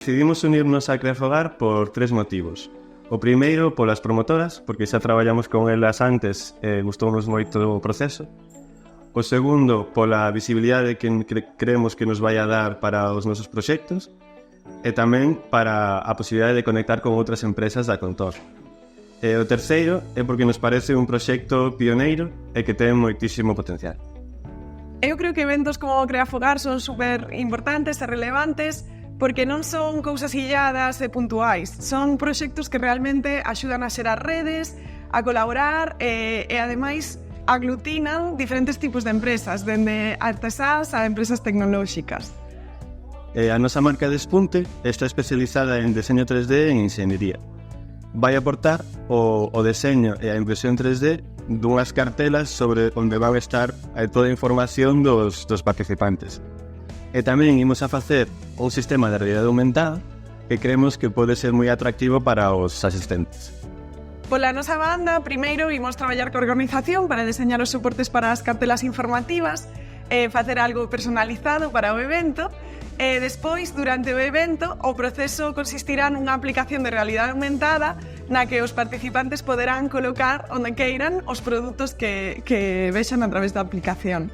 Decidimos unirnos a Creafogar por tres motivos. O primeiro, polas promotoras, porque xa traballamos con elas antes e gustounos moito o proceso. O segundo, pola visibilidade que creemos que nos vai a dar para os nosos proxectos. E tamén para a posibilidade de conectar con outras empresas da contorna. E o terceiro é porque nos parece un proxecto pioneiro e que ten moitísimo potencial. Eu creo que eventos como Creafogar son super importantes e relevantes porque non son cousas illadas e puntuais, son proxectos que realmente axudan a xerar redes, a colaborar e ademais aglutinan diferentes tipos de empresas, dende artesás a empresas tecnolóxicas. A nosa marca Despunte está especializada en deseño 3D e en enxeñería. Vai aportar o deseño e a impresión 3D dunhas cartelas sobre onde van estar toda a información dos participantes. E tamén imos a facer un sistema de realidade aumentada que creemos que pode ser moi atractivo para os asistentes. Pola nosa banda, primeiro imos traballar coa organización para deseñar os soportes para as cartelas informativas e facer algo personalizado para o evento. E despois, durante o evento, o proceso consistirá nunha aplicación de realidade aumentada na que os participantes poderán colocar onde queiran os produtos que vexan a través da aplicación.